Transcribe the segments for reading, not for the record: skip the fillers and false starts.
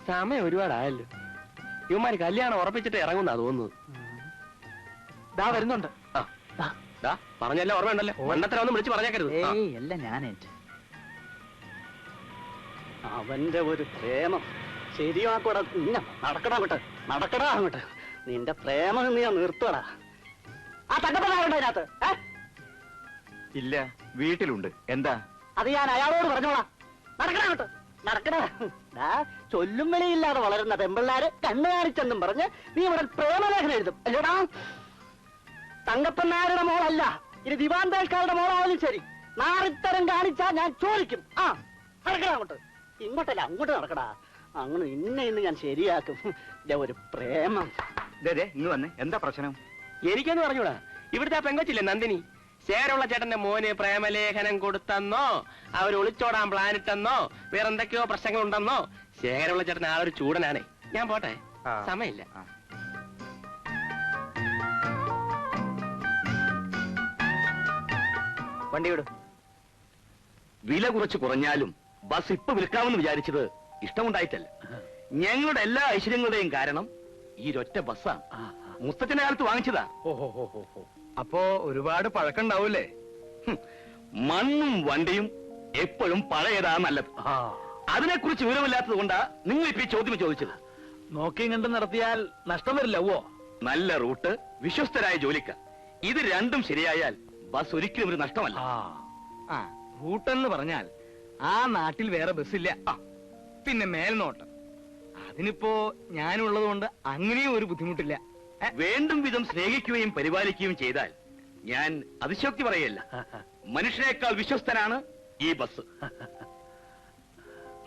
സമയം ഒരുപാടായല്ലോ. ഇവന്മാര് കല്യാണം ഉറപ്പിച്ചിട്ട് ഇറങ്ങുന്നാ തോന്നുന്നത്. ദാ വരുന്നുണ്ട്. പറഞ്ഞല്ലോ, ഓർമ്മയുണ്ടല്ലോ. മണ്ണത്ര ഒന്നും വിളിച്ച് പറഞ്ഞേക്കരുത്. അല്ല ഞാനേറ്റ്. അവന്റെ ഒരു പ്രേമം ശരിയാക്കൂടാ. നടക്കടാ അങ്ങോട്ട്, നടക്കടാ അങ്ങോട്ട്. നിന്റെ പ്രേമം നീ നിർത്തടാ. ആ തങ്കപ്പനാരുണ്ട് അതിനകത്ത്? ഇല്ല, വീട്ടിലുണ്ട്. എന്താ? അത് ഞാൻ അയാളോട് പറഞ്ഞോളാം. നടക്കടാ അങ്ങോട്ട്, നടക്കടാ. ചൊല്ലും വിലയില്ലാതെ വളരുന്ന പെമ്പിള്ളാര് കണ്ണു കാണിച്ചെന്നും പറഞ്ഞ് നീ ഇവിടെ പ്രേമലേഖനം എഴുതും അല്ലേടാ? തങ്കപ്പനാരുടെ മോളല്ല, ഇനി ദിവാന്തേഷ്കാരുടെ മോളായാലും ശരി, നാറിത്തരം കാണിച്ചാ ഞാൻ ചോദിക്കും. നടക്കടാ അങ്ങോട്ട്. ഇങ്ങോട്ടല്ല, അങ്ങോട്ട് നടക്കടാ. അങ്ങനെ ഇന്ന് ഞാൻ ശരിയാക്കും. ഒരു പ്രേമം. ഇന്ന് വന്നേ, എന്താ പ്രശ്നം? എനിക്കെന്ന് പറഞ്ഞൂടാ. ഇവിടുത്തെ പെങ്കൊച്ചില്ലേ നന്ദിനി, ശേരമുള്ള ചേട്ടന്റെ മോന് പ്രേമലേഖനം കൊടുത്തെന്നോ, അവർ ഒളിച്ചോടാൻ പ്ലാനിട്ടെന്നോ, വേറെന്തൊക്കെയോ പ്രശ്നങ്ങളുണ്ടെന്നോ. ശേരമുള്ള ചേട്ടൻ ആളൊരു ചൂടനാണേ. ഞാൻ പോട്ടെ, സമയമില്ല. വണ്ടി വിടും. വില കുറച്ച് കുറഞ്ഞാലും ബസ് ഇപ്പൊ വിൽക്കാമെന്ന് വിചാരിച്ചത് ഇഷ്ടമുണ്ടായിട്ടല്ല. ഞങ്ങളുടെ എല്ലാ ഐശ്വര്യങ്ങളുടെയും കാരണം ഈ ഒറ്റ ബസ്സാണ്. മുത്തച്ഛന്റെ കാലത്ത് വാങ്ങിച്ചതാ. അപ്പോ ഒരുപാട് പഴക്കണ്ടാവൂലേ? മണ്ണും വണ്ടിയും എപ്പോഴും പഴയതാ നല്ലത്. അതിനെക്കുറിച്ച് വിവരമില്ലാത്തത് കൊണ്ടാ നിങ്ങൾ ഇപ്പൊ ഈ ചോദ്യം ചോദിച്ചത്. നോക്കിയും കണ്ടും നടത്തിയാൽ നഷ്ടം വരില്ലവോ? നല്ല റൂട്ട്, വിശ്വസ്തരായ ജോലിക്കാർ, ഇത് രണ്ടും ശരിയായാൽ ബസ് ഒരിക്കലും ഒരു നഷ്ടമല്ല. റൂട്ടെന്ന് പറഞ്ഞാൽ ആ നാട്ടിൽ വേറെ ബസ്സില്ല. പിന്നെ മേൽനോട്ടം, അതിനിപ്പോ ഞാനുള്ളത് കൊണ്ട് അങ്ങനെയും ഒരു ബുദ്ധിമുട്ടില്ല. വേണ്ടും വിധം സ്നേഹിക്കുകയും പരിപാലിക്കുകയും ചെയ്താൽ ഞാൻ അതിശോക്തി പറയല്ല. മനുഷ്യനേക്കാൾ വിശ്വസ്തനാണ് ഈ ബസ്.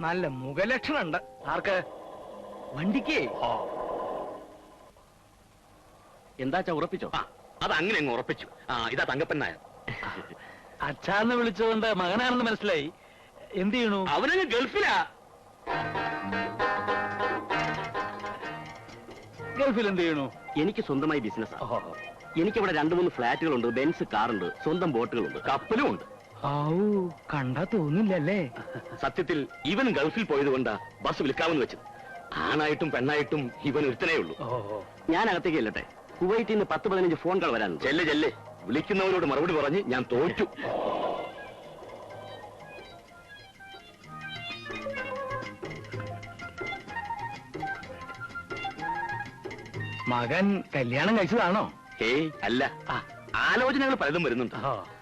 നല്ല മുഖലക്ഷണുണ്ട്. ആർക്ക്? വണ്ടിക്ക്. എന്താച്ചാ ഉറപ്പിച്ചോ? അത് അങ്ങനെ അങ്ങ് ഉറപ്പിച്ചു. ഇതാ തങ്കപ്പൻ നായർ. അച്ഛാന്ന് വിളിച്ചതുകൊണ്ട് മകനാണെന്ന് മനസ്സിലായി. എന്ത് ചെയ്യണു? അവനങ്ങ് ഗൾഫിലാ. ഗൾഫിൽ എന്ത് ചെയ്യണു? എനിക്ക് സ്വന്തമായി ബിസിനസ്. എനിക്കിവിടെ 2-3 ഫ്ലാറ്റുകളുണ്ട്, ബെൻസ് കാറുണ്ട്, സ്വന്തം ബോട്ടുകളുണ്ട്, കപ്പലും ഉണ്ട്. കണ്ടാ തോന്നില്ലല്ലേ? സത്യത്തിൽ ഇവൻ ഗൾഫിൽ പോയത് കൊണ്ടാ ബസ് വിൽക്കാമെന്ന് വെച്ചത്. ആണായിട്ടും പെണ്ണായിട്ടും ഇവൻ ഒരുത്തനേ ഉള്ളൂ. ഞാൻ അകത്തേക്ക് ചെല്ലട്ടെ. കുവൈറ്റിൽ നിന്ന് 10-15 ഫോൺ കോൾ വരാനുണ്ട്. ചെല്ലേ, വിളിക്കുന്നവരോട് മറുപടി പറഞ്ഞ് ഞാൻ തോറ്റു. മകൻ കല്യാണം കഴിച്ചതാണോ? ഹേയ് അല്ല, ആലോചനകൾ പലതും വരുന്നുണ്ട്.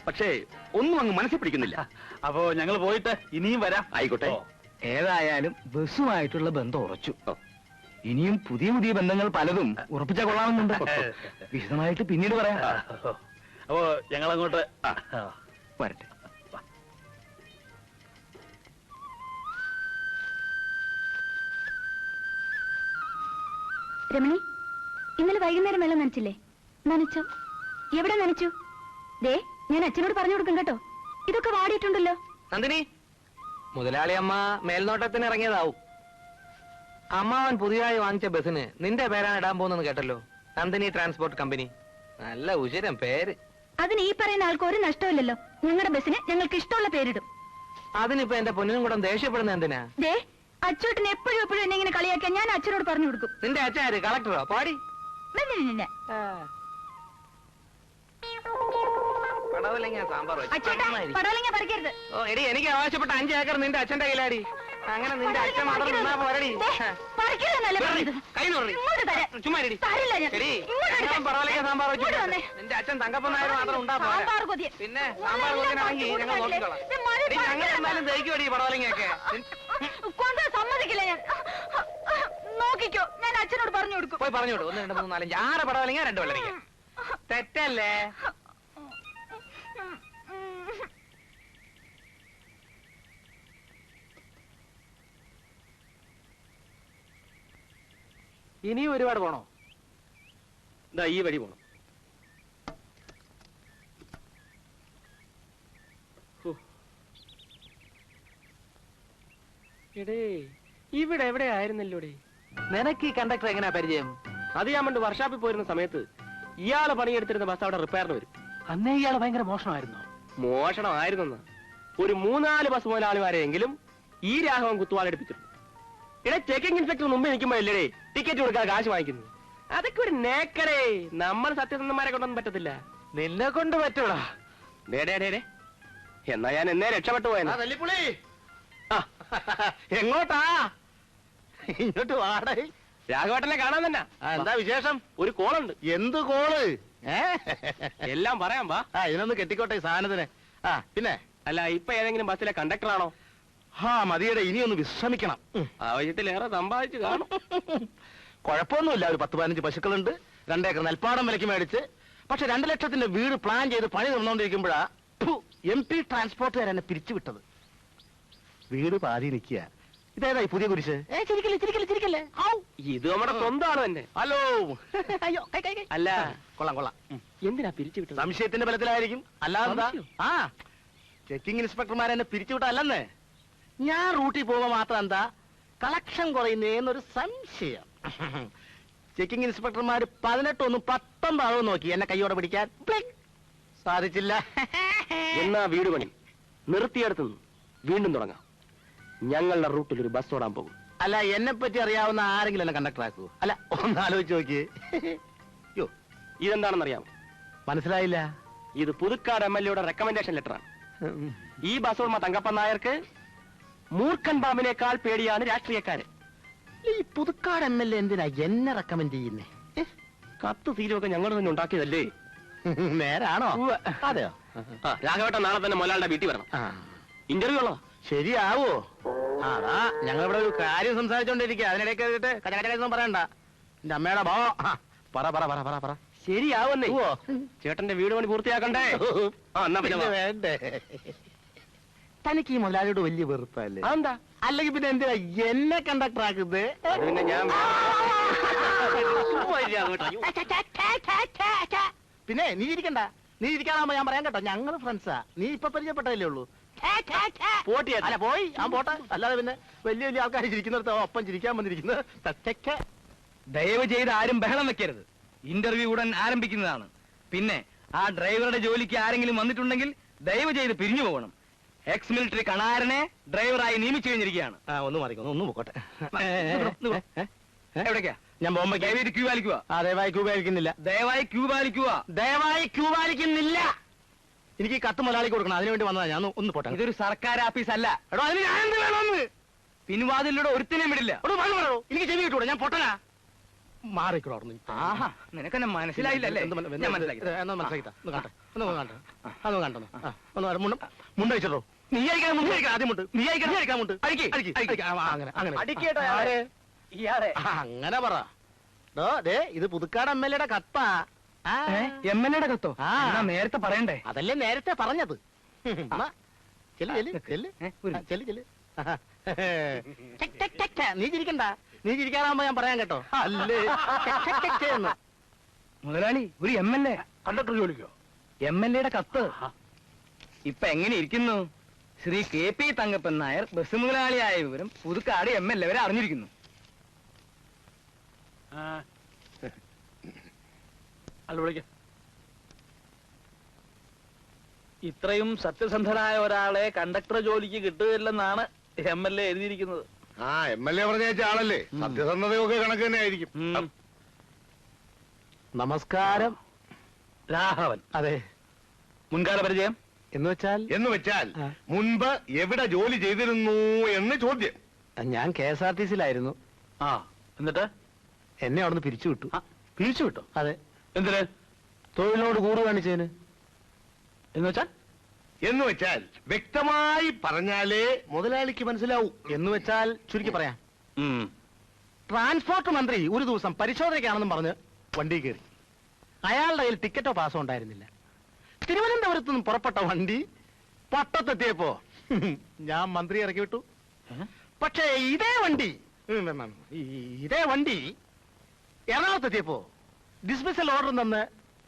പക്ഷേ ഒന്നും അങ്ങ് മനസ്സിൽ പിടിക്കുന്നില്ല. അപ്പോ ഞങ്ങൾ പോയിട്ട് ഇനിയും വരാം. ആയിക്കോട്ടെ. ഏതായാലും ബസ്സുമായിട്ടുള്ള ബന്ധം ഉറച്ചു. ഇനിയും പുതിയ പുതിയ ബന്ധങ്ങൾ പലതും ഉറപ്പിച്ചാൽ കൊള്ളാമെന്നുണ്ട്. വിശദമായിട്ട് പിന്നീട് പറയാം. അപ്പോ ഞങ്ങൾ അങ്ങോട്ട് വരട്ടെ. രമണി, ഇന്നലെ വൈകുന്നേരം വെള്ളം നനച്ചില്ലേ? നനച്ചോ? എവിടെ നനച്ചു? ദേ, ഞാൻ അച്ഛനോട് പറഞ്ഞു കൊടുക്കും കേട്ടോ. ഇതൊക്കെ വാടിയിട്ടുണ്ടല്ലോ. നന്ദിനി, മുതലാളി അമ്മ മേൽനോട്ടത്തിന് ഇറങ്ങിയതാവും. അമ്മാവൻ പുതിയതായി വാങ്ങിച്ച ബസ്സിന് നിന്റെ പേരാണ് ഇടാൻ പോകുന്നത് കേട്ടല്ലോ. Nandini transport company. നല്ല ഉചിരം പേര്. അതിന് ഈ പറയുന്ന ആൾക്ക് ഒരു നഷ്ടമില്ലല്ലോ. ഞങ്ങളുടെ ബസ്സിന് ഞങ്ങൾക്ക് ഇഷ്ടമുള്ള പേരിടും. അതിനിപ്പോ എന്റെ പൊന്നിനും കൂടെ ദേഷ്യപ്പെടുന്ന എന്തിനാ? ദേ, അച്ചോട്ടിന് എപ്പോഴും എപ്പോഴും എന്നെ ഇങ്ങനെ കളിയാക്കാൻ ഞാൻ അച്ഛനോട് പറഞ്ഞു കൊടുക്കും. നിന്റെ അച്ഛൻ ആര്? കളക്ടറോ? പാടി എടി, എനിക്ക് ആവശ്യപ്പെട്ട 5 ഏക്കർ നിന്റെ അച്ഛന്റെ കയ്യിലാടി. അങ്ങനെ നിന്റെ അച്ഛൻ മാത്രം നിന്നാ പോരടി. പടവലങ്ങ സാമ്പാർ വെച്ചു. നിന്റെ അച്ഛൻ തങ്കപ്പൻ നായർ മാത്രം ഉണ്ടാ പോരാ. പിന്നെ സാമ്പാർ കൊതിനാണെങ്കിൽ ഞങ്ങൾ നോക്കിക്കോളാം. ഞങ്ങൾ എന്തായാലും ദഹിക്കുമടി പടവലങ്ങയൊക്കെ. സമ്മതിക്കില്ല ഞാൻ. നോക്കിക്കോ, ഞാൻ അച്ഛനോട് പറഞ്ഞു കൊടുക്കും. പോയി പറഞ്ഞു കൊടുക്കും. 1, 2, 3, 4, 5, 6 പടവലങ്ങ 2 വെള്ളരിക്ക. തെറ്റല്ലേ? ഇനിയും ഒരുപാട് പോണോ? ഇതാ ഈ വഴി പോണം. ഇവിടെ എവിടെ ആയിരുന്നല്ലോടെ? നിനക്ക് ഈ കണ്ടക്ടർ എങ്ങനെയാ പരിചയം? അത് ഞാൻ പണ്ട് വർക്ക്ഷോപ്പിൽ പോയിരുന്ന സമയത്ത് ഇയാള് പണിയെടുത്തിരുന്ന ബസ് അവിടെ റിപ്പയറിന് വരും. അന്നേ ഇയാള് ഭയങ്കര മോഷണമായിരുന്നു. മോഷണമായിരുന്നെന്ന് ഒരു 3-4 ബസ് മുതലാളിമാരെയെങ്കിലും ഈ രാഘവൻ കുത്തുവാളെടുപ്പിച്ചിട്ടുണ്ട്. ഇവിടെ ചെക്കിംഗ് ഇൻസ്പെക്ടർ മുമ്പ് നിൽക്കുമ്പോഴല്ലേ ടിക്കറ്റ് കൊടുക്കാൻ കാശ് വാങ്ങിക്കുന്നു. അതൊക്കെ ഒരു നേക്കടേ. നമ്മൾ സത്യസന്ധന്മാരെ കൊണ്ടൊന്നും പറ്റത്തില്ല. നിന്നെ കൊണ്ട് പറ്റൂടാ. ഡേ എന്നാ ഞാൻ എന്നേ രക്ഷപ്പെട്ടു പോയെന്ന്. തല്ലിപ്പുളി ആ, എങ്ങോട്ടാ? ഇങ്ങോട്ട് വാടേ. രാഘവേട്ടനെ കാണാൻ തന്നെ. എന്താ വിശേഷം? ഒരു കോളുണ്ട്. എന്ത് കോള്? എല്ലാം പറയാം വാ. ഇതിനൊന്ന് കെട്ടിക്കോട്ടെ ഈ സാധനത്തിന്. പിന്നെ അല്ല, ഇപ്പൊ ഏതെങ്കിലും ബസ്സിലെ കണ്ടക്ടറാണോ? മതിയുടെ ഇനിയൊന്ന് വിശ്രമിക്കണം. ആവശ്യത്തിലേറെ സമ്പാദിച്ചു കാണും. കുഴപ്പമൊന്നുമില്ല. ഒരു 10-15 പശുക്കളുണ്ട്, 2 ഏക്കർ നെൽപ്പാടം വിലക്ക് മേടിച്ച്. പക്ഷെ 2 ലക്ഷത്തിന്റെ വീട് പ്ലാൻ ചെയ്ത് പണി നടന്നുകൊണ്ടിരിക്കുമ്പോഴാ MP ട്രാൻസ്പോർട്ടുകാർ എന്നെ പിരിച്ചുവിട്ടത്. വീട് പാതി നിൽക്കുക. ഇതേതാ ഈ പുതിയ കുരിശ്? ചിരിക്കല്ലേ. ഇത് നമ്മുടെ സ്വന്തമാണ് തന്നെ. ഹലോ. അയ്യോ അല്ല, കൊള്ളാം. എന്തിനാ പിരിച്ചു വിട്ടത്? സംശയത്തിന്റെ ബലത്തിലായിരിക്കും. അല്ലാതെ ചെക്കിംഗ് ഇൻസ്പെക്ടർമാർ എന്നെ പിരിച്ചുവിട്ടല്ലെന്ന്. ഞാൻ റൂട്ടിൽ പോകുമ്പോ മാത്രം എന്താ കളക്ഷൻ കുറയുന്നേന്നൊരു സംശയം. ചെക്കിംഗ് ഇൻസ്പെക്ടർമാർ 18 19 നോക്കി എന്നെ കൈയോടെ പിടിക്കാൻ. സാധിച്ചില്ല. എന്നാ വീട് പണി നിർത്തിയെടുത്തു വീണ്ടും തുടങ്ങാം. ഞങ്ങളുടെ റൂട്ടിൽ ഒരു ബസ് ഓടാൻ പോകും. അല്ല, എന്നെ പറ്റി അറിയാവുന്ന ആരെങ്കിലും എന്നെ കണ്ടക്ടർ ആക്കൂ. അല്ല, ഒന്ന് ആലോചിച്ച് നോക്കിയേ. യോ, ഇതെന്താണെന്നറിയാമോ? മനസ്സിലായില്ല. ഇത് പുതുക്കാട് MLA റെക്കമെൻഡേഷൻ ലെറ്ററാണ്. ഈ ബസ് ഉടമ തങ്കപ്പൻ നായർക്ക് മൂർഖൻ പാമ്പിനേക്കാൾ പേടിയാണ് രാഷ്ട്രീയക്കാര്. ഈ പുതുക്കാട് MLA എന്തിനാ എന്നെ റെക്കമെൻഡ് ചെയ്യുന്നേ? കത്ത് തീരുവൊക്കെ ഞങ്ങൾ തന്നെ ഉണ്ടാക്കിയതല്ലേ? നേരാണോ? അതെയോ? രാഘവേട്ടൻ നാളെ തന്നെ മൊലാളുടെ വീട്ടിൽ വരണം. ഇന്റർവ്യൂ ഉള്ളോ? ശരിയാവോ? അതാ ഞങ്ങളിവിടെ ഒരു കാര്യം സംസാരിച്ചോണ്ടിരിക്കുക. അതിനിടയ്ക്ക് കച്ചകച്ചൊന്നും പറയണ്ട. എന്റെ അമ്മയുടെ ബോ. പറ. ശരിയാവുന്നേ. ചേട്ടന്റെ വീട് പണി പൂർത്തിയാക്കണ്ടേ? എന്നാ പിന്നെ വാ. വേണ്ടേ? തനിക്ക് ഈ മുതലാളിയോട് വലിയ വെറുപ്പല്ലേ? അതെന്താ? അല്ലെങ്കിൽ പിന്നെ എന്തിനാ എന്നെ കണ്ടക്ടർ ആക്കുന്നത്? അത് പിന്നെ ഞാൻ പിന്നെ നീ ഇരിക്കണ്ട. നീ ഇരിക്കാതാകുമ്പോ ഞാൻ പറയാൻ കേട്ടോ. ഞങ്ങള് ഫ്രണ്ട്സാ. നീ ഇപ്പൊ പരിചയപ്പെട്ടതല്ലേ ഉള്ളൂ. അല്ല പോയി ഞാൻ പോട്ടെ. അല്ലാതെ പിന്നെ വലിയ ആൾക്കാർ ചിരിക്കുന്നിടത്തോ ഒപ്പം ചിരിക്കാൻ വന്നിരിക്കുന്നത്. ദയവ് ചെയ്ത് ആരും ബഹളം വെക്കരുത്. ഇന്റർവ്യൂ ഉടൻ ആരംഭിക്കുന്നതാണ്. പിന്നെ ആ ഡ്രൈവറുടെ ജോലിക്ക് ആരെങ്കിലും വന്നിട്ടുണ്ടെങ്കിൽ ദയവ് ചെയ്ത് പിരിഞ്ഞു പോകണം. എക്സ് മിലിറ്ററി കണാരനെ ഡ്രൈവറായി നിയമിച്ചു കഴിഞ്ഞിരിക്കുകയാണ്. ഒന്ന് മാറിക്കോ, ഒന്ന് പോട്ടെ. എവിടേക്കാ? ഞാൻ ബോംബെ. ദയവായി ക്യൂ പാലിക്കുക. ദയവായി ക്യൂ പാലിക്കുന്നില്ല. ദയവായി ക്യൂ പാലിക്കുക. ദയവായി ക്യൂ പാലിക്കുന്നില്ല. എനിക്ക് ഈ കത്ത് മുതലാളിക്ക് കൊടുക്കണം. അതിനുവേണ്ടി വന്നതാ. ഞാൻ ഒന്ന് പോട്ടെ. ഇതൊരു സർക്കാർ ആഫീസ് അല്ല. എടോ, അതിന് ഞാൻ എന്ത് വേണമെന്ന്? പിൻവാതിലൂടെ ഒരുത്തിനെയും വിടില്ല. എനിക്ക് ചെവി കിട്ടൂടെ? ഞാൻ പൊട്ടനാ. മാറിക്കോ. ആഹാ, നിനക്കെന്നെ മനസ്സിലായില്ലല്ലേ? ഞാൻ മനസ്സിലാക്കി. മുണ്ടഴിച്ചോ? നീ അയക്കാൻ മുണ്ട് കഴിക്കാം. ആദ്യം മുണ്ട്. നീ അയക്കാൻ മുണ്ട്. അങ്ങനെ പറ. ഇത് പുതുക്കാട് MLA കത്താ. MLA കത്തോ? നേരത്തെ പറയണ്ടേ? അതല്ലേ നേരത്തെ പറഞ്ഞത്. നീ ചിരിക്കണ്ട. നീ ചിരിക്കാറാകുമ്പോ ഞാൻ പറയാൻ കേട്ടോ. അല്ലേ മുതലാളി, ഒരു MLA കണ്ടക്ടർ ജോലിക്കോ? MLA കത്ത്. ഇപ്പൊ എങ്ങനെ ഇരിക്കുന്നു? ശ്രീ KP തങ്കപ്പൻ നായർ ബസ് മുതലാളിയായ വിവരം പുതുക്കാട് MLA വരെ അറിഞ്ഞിരിക്കുന്നു. ഇത്രയും സത്യസന്ധനായ ഒരാളെ കണ്ടക്ടർ ജോലിക്ക് കിട്ടുകയില്ലെന്നാണ് MLA എഴുതിയിരിക്കുന്നത്. MLA പറഞ്ഞ ആളല്ലേ, സത്യസന്ധതയൊക്കെ കണക്ക് തന്നെ ആയിരിക്കും. നമസ്കാരം. രാഘവൻ. അതെ. മുൻകാല പരിചയം എന്ന് വെച്ചാൽ മുൻപ് എവിടെ ജോലി ചെയ്തിരുന്നു എന്ന് ചോദ്യം. ഞാൻ KSRTC-ലായിരുന്നു. എന്നിട്ട് എന്നെ അവിടുന്ന് പിരിച്ചു വിട്ടു. പിരിച്ചു വിട്ടോ? അതെ. എന്തിന്? തൊഴിലിനോട് കൂറ് കാണിച്ചതിന്. എന്ന് വെച്ചാൽ വ്യക്തമായി പറഞ്ഞാലേ മുതലാളിക്ക് മനസ്സിലാവൂ. എന്ന് വെച്ചാൽ ചുരുക്കി പറയാം. ട്രാൻസ്പോർട്ട് മന്ത്രി ഒരു ദിവസം പരിശോധനയ്ക്കാണെന്നും പറഞ്ഞ് വണ്ടി കയറി. അയാളുടെ കയ്യിൽ ടിക്കറ്റോ പാസോ ഉണ്ടായിരുന്നില്ല. തിരുവനന്തപുരത്ത് നിന്നും പുറപ്പെട്ട വണ്ടി പട്ടത്തെത്തിയപ്പോ ഞാൻ മന്ത്രി ഇറക്കി വിട്ടു. പക്ഷേ ഇതേ വണ്ടി എറണാകുളത്തെത്തിയപ്പോ ഡിസ്മിസൽ ഓർഡർ തന്ന്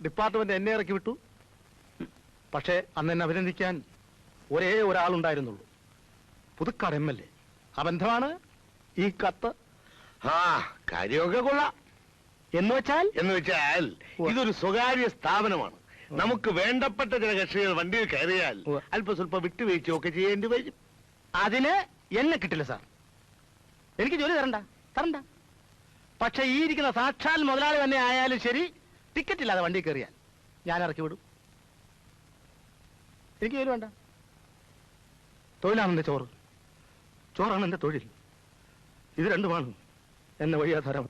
ഡിപ്പാർട്ട്മെന്റ് എന്നെ ഇറക്കി വിട്ടു. പക്ഷേ അന്ന് എന്നെ അഭിനന്ദിക്കാൻ ഒരേ ഒരാളുണ്ടായിരുന്നുള്ളൂ, പുതുക്കാട് MLA. ആ ബന്ധമാണ് ഈ കത്ത്. കാര്യമൊക്കെ കൊള്ളാം. എന്ന് വെച്ചാൽ ഇതൊരു സ്വകാര്യ സ്ഥാപനമാണ്. നമുക്ക് വേണ്ടപ്പെട്ട ചില കക്ഷികൾ വണ്ടിയിൽ കയറിയാൽ അല്പ സ്വല്പം വിട്ടുവീഴ്ചയൊക്കെ ചെയ്യേണ്ടി വരും. അതിന് എന്നെ കിട്ടില്ല സാർ. എനിക്ക് ജോലി തരണ്ട. പക്ഷെ ഈ ഇരിക്കുന്ന സാക്ഷാൽ മുതലാളി തന്നെ ആയാലും ശരി, ടിക്കറ്റ് ഇല്ലാതെ വണ്ടി കയറിയാൽ ഞാൻ ഇറക്കി വിടും. എനിക്ക് ജോലി വേണ്ട. തൊഴിലാണ് എന്റെ ചോറാണ് എന്റെ തൊഴിൽ. ഇത് രണ്ടുമാണ് എന്നെ വഴിയാധാരം.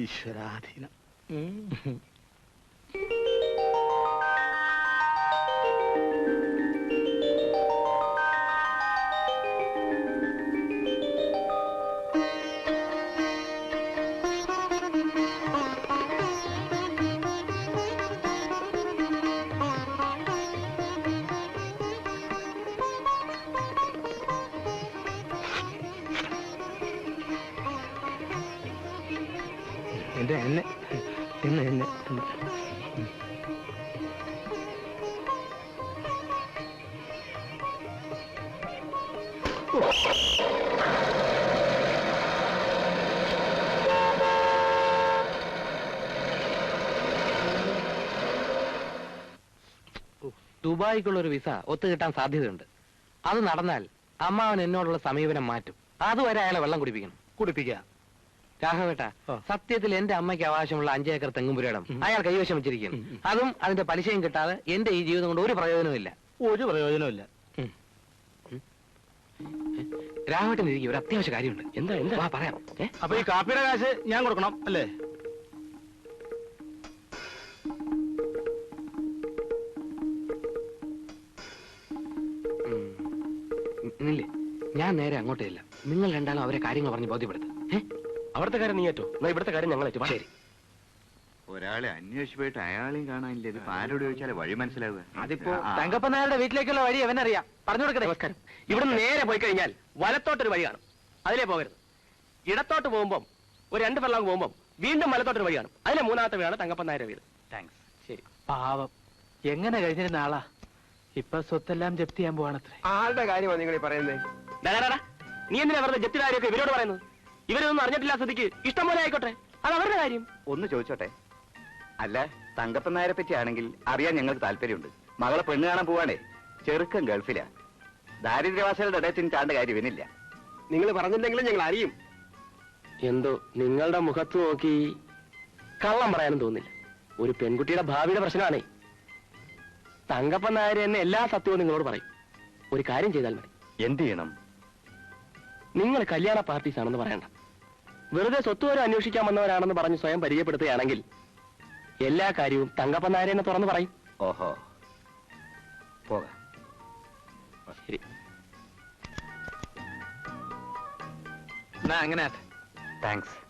ഈശ്വരാധീനം. എന്നെ ദുബായിക്കുള്ള ഒരു വിസ ഒത്തുകിട്ടാൻ സാധ്യതയുണ്ട്. അത് നടന്നാൽ അമ്മാവൻ എന്നോടുള്ള സമീപനം മാറ്റും. അതുവരെ അയാളെ വെള്ളം കുടിപ്പിക്കുക. രാഘവേട്ട, സത്യത്തിൽ എന്റെ അമ്മയ്ക്ക് അവകാശമുള്ള 5 ഏക്കർ തെങ്ങുംപുരയിടം അയാൾ കൈവശം വെച്ചിരിക്കുന്നു. അതും അതിന്റെ പലിശയും കിട്ടാതെ എന്റെ ഈ ജീവിതം കൊണ്ട് ഒരു പ്രയോജനവുമില്ല. രാഘവേട്ടൻ ഇരിക്കും, ഒരു അത്യാവശ്യ കാര്യമുണ്ട്. എന്താ പറയാം. അപ്പൊ ഈ കാപ്പിയുടെ കാശ് ഞാൻ കൊടുക്കണം അല്ലേ? ഇല്ലേ, ഞാൻ നേരെ അങ്ങോട്ടേ ഇല്ല. നിങ്ങൾ രണ്ടാളും അവരെ കാര്യങ്ങൾ പറഞ്ഞ് ബോധ്യപ്പെടുത്തും. അവിടുത്തെ കാര്യം നീ ഏറ്റു, ഇവിടുത്തെ കാര്യം ഞങ്ങൾ ഏറ്റു. ശരി. ഒരാളെ അന്വേഷിച്ചു പോയിട്ട് അയാളെയും കാണാനില്ല. ഇതിപ്പോ ആരോട് ചോദിച്ചാലേ വഴി മനസ്സിലാവുക. അതിപ്പോ തങ്കപ്പനാരുടെ വീട്ടിലേക്കുള്ള വഴി അവനറിയാം. പറഞ്ഞു കൊടുക്കട്ടെ. നമസ്കാരം. ഇവിടെ നേരെ പോയി കഴിഞ്ഞാൽ വലത്തോട്ടൊരു വഴി കാണും, അതിലേ പോകരുത്. ഇടത്തോട്ട് പോകുമ്പോൾ ഒരു 2 ഫർലോങ് പോകുമ്പോൾ വീണ്ടും വലത്തോട്ടൊരു വഴി കാണും, അതിലെ 3ാമത്തെ വീടാണ് തങ്കപ്പനാരുടെ വീട്. താങ്ക്സ്. ശരി. പാവം, എങ്ങനെ കഴിഞ്ഞിരുന്ന ആളാ, ഇപ്പൊ സ്വത്തെല്ലാം ജപ്തി ചെയ്യാൻ പോവാണത്രേ. ആളുടെ കാര്യമാണ് നിങ്ങൾ പറയുന്നത്. നീ എന്തിനാ വെറുതെ ജപ്തിയുടെ കാര്യമൊക്കെ ഇവരോട് പറയുന്നത്? ഇവരൊന്നും അറിഞ്ഞിട്ടില്ല സ്ഥിതിക്ക് ഇഷ്ടം പോലെ ആയിക്കോട്ടെ, അത് അവരുടെ കാര്യം. ഒന്ന് ചോദിച്ചോട്ടെ, അല്ല തങ്കപ്പൻ നായരെ പറ്റി ആണെങ്കിൽ അറിയാൻ ഞങ്ങൾക്ക് താല്പര്യമുണ്ട്. മകളെ പെണ്ണ് കാണാൻ പോവാണേ, ചെറുക്കൻ ഗൾഫിലാ. ദാരിദ്ര്യവാസികളുടെ ഇടയത്തിന് ചാണ്ട കാര്യം ഇവനില്ല. നിങ്ങൾ പറഞ്ഞില്ലെങ്കിലും ഞങ്ങൾ അറിയും. എന്തോ നിങ്ങളുടെ മുഖത്ത് നോക്കി കള്ളം പറയാനും തോന്നില്ല. ഒരു പെൺകുട്ടിയുടെ ഭാവിയുടെ പ്രശ്നമാണേ. തങ്കപ്പൻ നായർ എന്നെ എല്ലാ സത്യവും നിങ്ങളോട് പറയും. ഒരു കാര്യം ചെയ്താൽ മതി. എന്ത് ചെയ്യണം? നിങ്ങൾ കല്യാണ പാർട്ടീസ് ആണെന്ന് പറയണ്ട. വെറുതെ സ്വത്തുവരെ അന്വേഷിക്കാൻ വന്നവരാണെന്ന് പറഞ്ഞ് സ്വയം പരിചയപ്പെടുത്തുകയാണെങ്കിൽ എല്ലാ കാര്യവും തങ്കപ്പൻ നായർ എന്നെ തുറന്നു പറയും. ഓഹോ, പോകാം. ശരി. അങ്ങനെ താങ്ക്സ്.